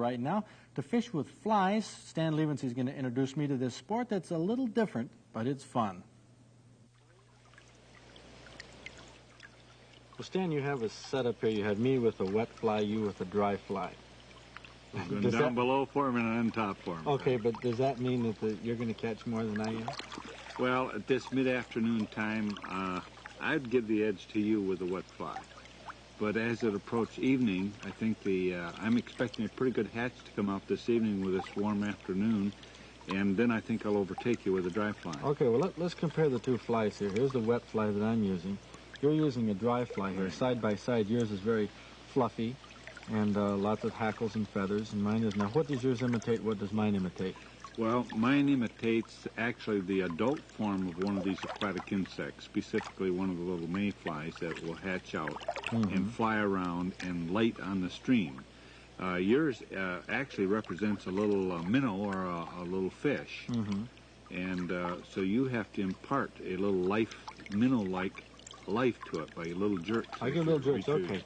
right now to fish with flies. Stan Livense is going to introduce me to this sport that's a little different, but it's fun. Well, Stan, you have a setup here. You have me with a wet fly, you with a dry fly. Going down below for him and on top for him. Okay, but does that mean that you're going to catch more than I am? Well, at this mid-afternoon time, I'd give the edge to you with a wet fly. But as it approaches evening, I think I'm expecting a pretty good hatch to come out this evening with this warm afternoon, and then I think I'll overtake you with a dry fly. Okay, well, let's compare the two flies here. Here's the wet fly that I'm using. You're using a dry fly here. Side by side, yours is very fluffy and lots of hackles and feathers, and mine is. Now, what does yours imitate? What does mine imitate? Well, mine imitates actually the adult form of one of these aquatic insects, specifically one of the little mayflies that will hatch out and fly around and light on the stream. Yours actually represents a little minnow or a little fish, and so you have to impart a little minnow-like life to it by little jerks. I get little jerks, okay.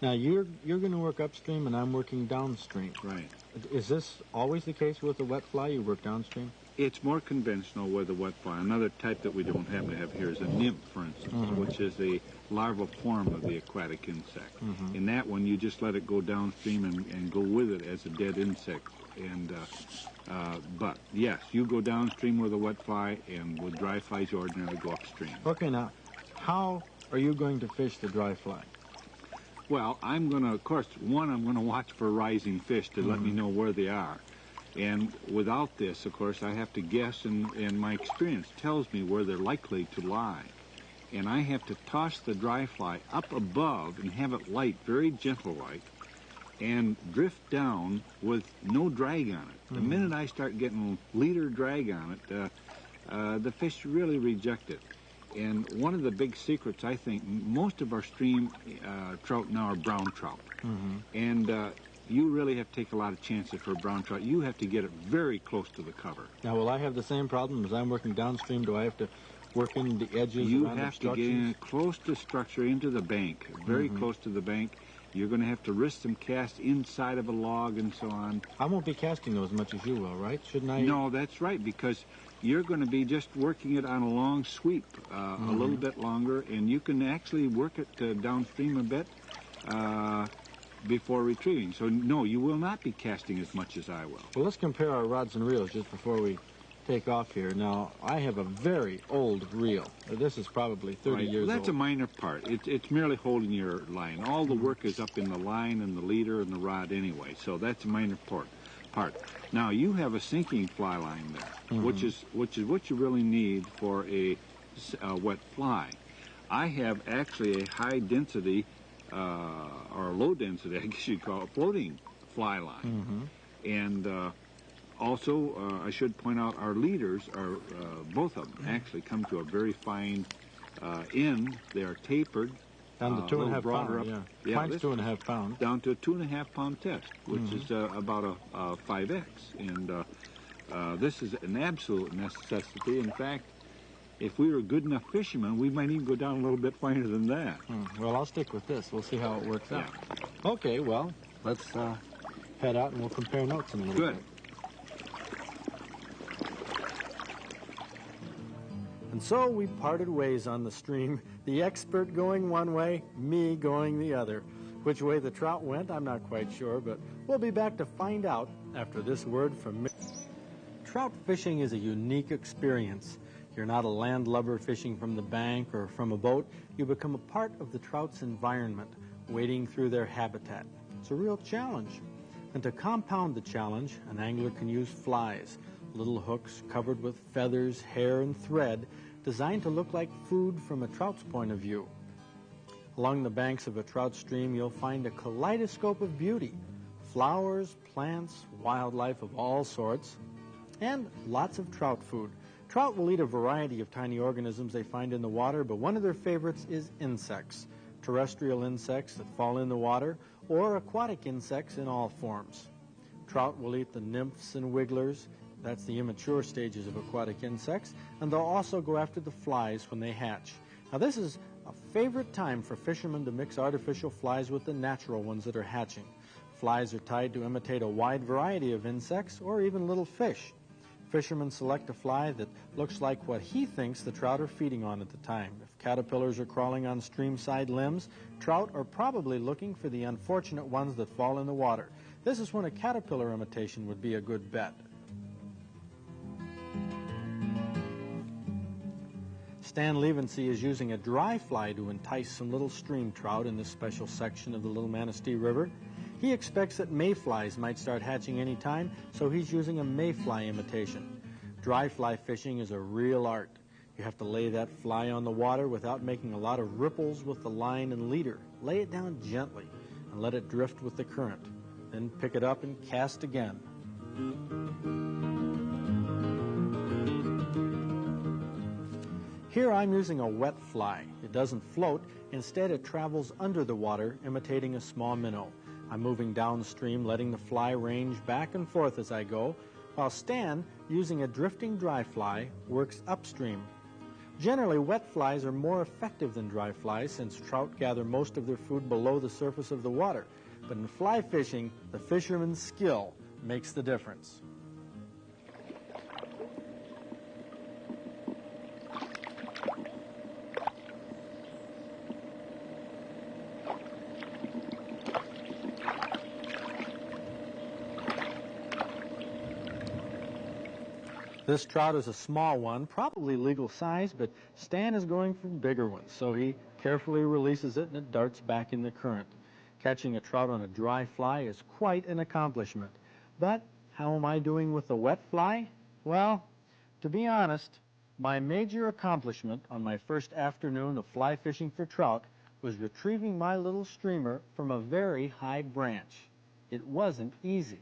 Now, you're going to work upstream and I'm working downstream. Right. Is this always the case with the wet fly? You work downstream? It's more conventional with a wet fly. Another type that we don't happen to have here is a nymph, for instance, which is a larval form of the aquatic insect. In that one, you just let it go downstream and go with it as a dead insect. And but, yes, you go downstream with a wet fly, and with dry flies, you ordinarily go upstream. Okay, now, how are you going to fish the dry fly? Well, I'm going to, of course, I'm going to watch for rising fish to let me know where they are. And without this, of course, I have to guess, and my experience tells me where they're likely to lie. And I have to toss the dry fly up above and have it light, very gentle-like, and drift down with no drag on it. The minute I start getting leader drag on it, the fish really reject it. And one of the big secrets, I think, most of our stream trout now are brown trout. And you really have to take a lot of chances for a brown trout. You have to get it very close to the cover. Now, will I have the same problem as I'm working downstream? Do I have to work in the edges you around have to get in close to structure, into the bank, very close to the bank. You're going to have to risk some cast inside of a log and so on. I won't be casting those as much as you will, right? Shouldn't I? No, that's right, because you're going to be just working it on a long sweep, a little bit longer, and you can actually work it downstream a bit before retrieving. So, no, you will not be casting as much as I will. Well, let's compare our rods and reels just before we take off here. Now, I have a very old reel. This is probably 30 years old. That's a minor part. It's merely holding your line. All the work is up in the line and the leader and the rod anyway, so that's a minor part. Now, you have a sinking fly line there, which is what you really need for a wet fly. I have actually a high density or low density, I guess you'd call it, floating fly line. And also, I should point out our leaders are, both of them actually come to a very fine end. They are tapered. Down to 2.5 pounds, yeah. Mine's 2.5 pounds. Down to a 2.5 pound test, which is about a 5X. And this is an absolute necessity. In fact, if we were good enough fishermen, we might even go down a little bit finer than that. Well, I'll stick with this. We'll see how it works out. Okay, well, let's head out and we'll compare notes in a little bit. And so we parted ways on the stream, the expert going one way, me going the other. Which way the trout went, I'm not quite sure, but we'll be back to find out after this word from me. Trout fishing is a unique experience. You're not a landlubber fishing from the bank or from a boat. You become a part of the trout's environment, wading through their habitat. It's a real challenge. And to compound the challenge, an angler can use flies, little hooks covered with feathers, hair, and thread, designed to look like food from a trout's point of view. Along the banks of a trout stream, you'll find a kaleidoscope of beauty. Flowers, plants, wildlife of all sorts, and lots of trout food. Trout will eat a variety of tiny organisms they find in the water, but one of their favorites is insects, terrestrial insects that fall in the water, or aquatic insects in all forms. Trout will eat the nymphs and wigglers. That's the immature stages of aquatic insects, and they'll also go after the flies when they hatch. Now, this is a favorite time for fishermen to mix artificial flies with the natural ones that are hatching. Flies are tied to imitate a wide variety of insects or even little fish. Fishermen select a fly that looks like what he thinks the trout are feeding on at the time. If caterpillars are crawling on streamside limbs, trout are probably looking for the unfortunate ones that fall in the water. This is when a caterpillar imitation would be a good bet. Stan Livense is using a dry fly to entice some little stream trout in this special section of the Little Manistee River. He expects that mayflies might start hatching any time, so he's using a mayfly imitation. Dry fly fishing is a real art. You have to lay that fly on the water without making a lot of ripples with the line and leader. Lay it down gently and let it drift with the current. Then pick it up and cast again. Here I'm using a wet fly. It doesn't float. Instead, it travels under the water, imitating a small minnow. I'm moving downstream, letting the fly range back and forth as I go, while Stan, using a drifting dry fly, works upstream. Generally, wet flies are more effective than dry flies since trout gather most of their food below the surface of the water. But in fly fishing, the fisherman's skill makes the difference. This trout is a small one, probably legal size, but Stan is going for bigger ones, so he carefully releases it and it darts back in the current. Catching a trout on a dry fly is quite an accomplishment. But how am I doing with the wet fly? Well, to be honest, my major accomplishment on my first afternoon of fly fishing for trout was retrieving my little streamer from a very high branch. It wasn't easy.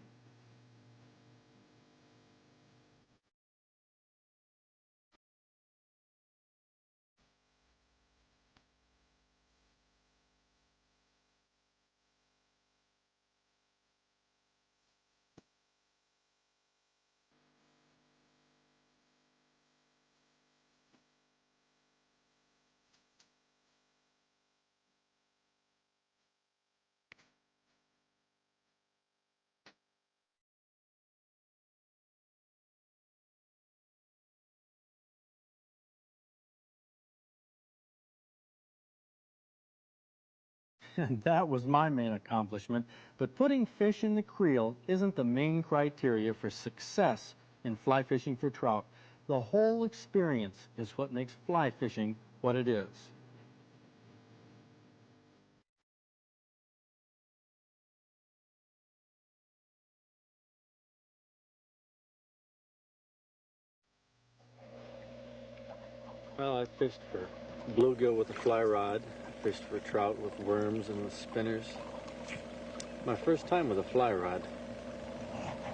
And that was my main accomplishment. But putting fish in the creel isn't the main criteria for success in fly fishing for trout. The whole experience is what makes fly fishing what it is. Well, I fished for bluegill with a fly rod. I fished for trout with worms and with spinners. My first time with a fly rod.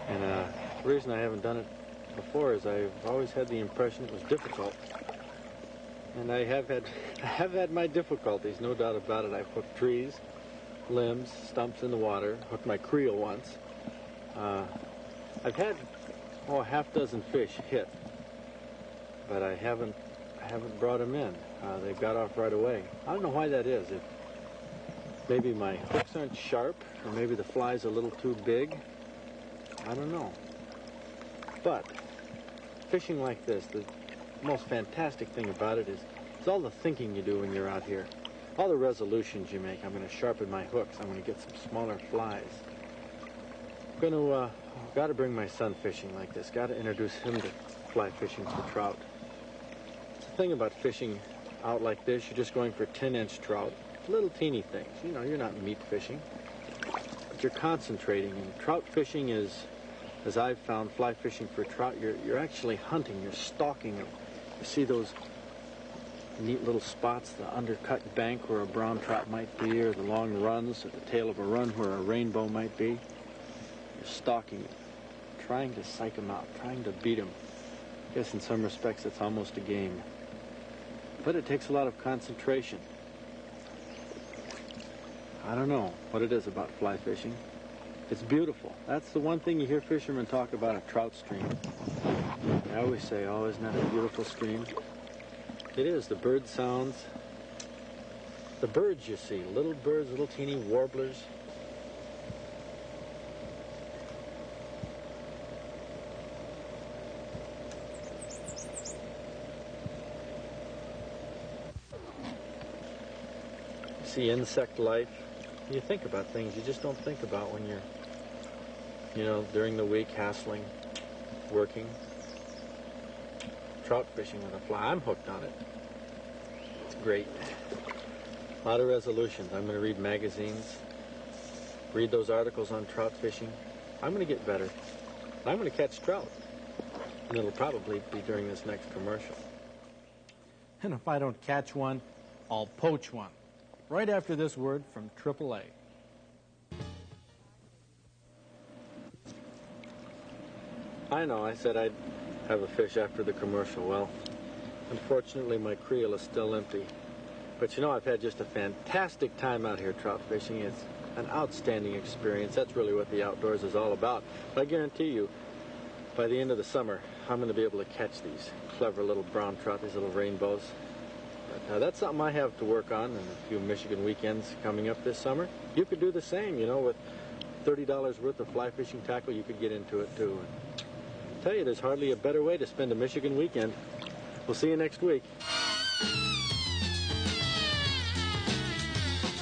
And the reason I haven't done it before is I've always had the impression it was difficult. And I have had my difficulties, no doubt about it. I've hooked trees, limbs, stumps in the water, hooked my creel once. I've had a half dozen fish hit, but I haven't brought them in. They got off right away. I don't know why that is. If maybe my hooks aren't sharp, or maybe the fly's a little too big. I don't know. But fishing like this, the most fantastic thing about it is all the thinking you do when you're out here. All the resolutions you make. I'm going to sharpen my hooks. I'm going to get some smaller flies. Got to bring my son fishing like this. Got to introduce him to fly fishing for trout. The thing about fishing out like this, you're just going for 10-inch trout, little teeny things. You know, you're not meat fishing, but you're concentrating. And trout fishing is, as I've found, fly fishing for trout, you're actually hunting, you're stalking them. You see those neat little spots, the undercut bank where a brown trout might be, or the long runs at the tail of a run where a rainbow might be. You're stalking them, trying to psych them out, trying to beat them. I guess in some respects it's almost a game. But it takes a lot of concentration. I don't know what it is about fly fishing. It's beautiful. That's the one thing you hear fishermen talk about, a trout stream. They always say, oh, isn't that a beautiful stream? It is. The bird sounds. The birds you see, little birds, little teeny warblers. see insect life. You think about things you just don't think about when you're, during the week hassling, working, trout fishing with a fly. I'm hooked on it. It's great. A lot of resolutions. I'm going to read magazines, read those articles on trout fishing. I'm going to get better. I'm going to catch trout. And it'll probably be during this next commercial. And if I don't catch one, I'll poach one. Right after this word from AAA. I know, I said I'd have a fish after the commercial. Well, unfortunately, my creel is still empty. But I've had just a fantastic time out here trout fishing. It's an outstanding experience. That's really what the outdoors is all about. But I guarantee you, by the end of the summer, I'm going to be able to catch these clever little brown trout, these little rainbows. But that's something I have to work on, and a few Michigan weekends coming up this summer. You could do the same, with $30 worth of fly fishing tackle, you could get into it too. And I tell you, there's hardly a better way to spend a Michigan weekend. We'll see you next week.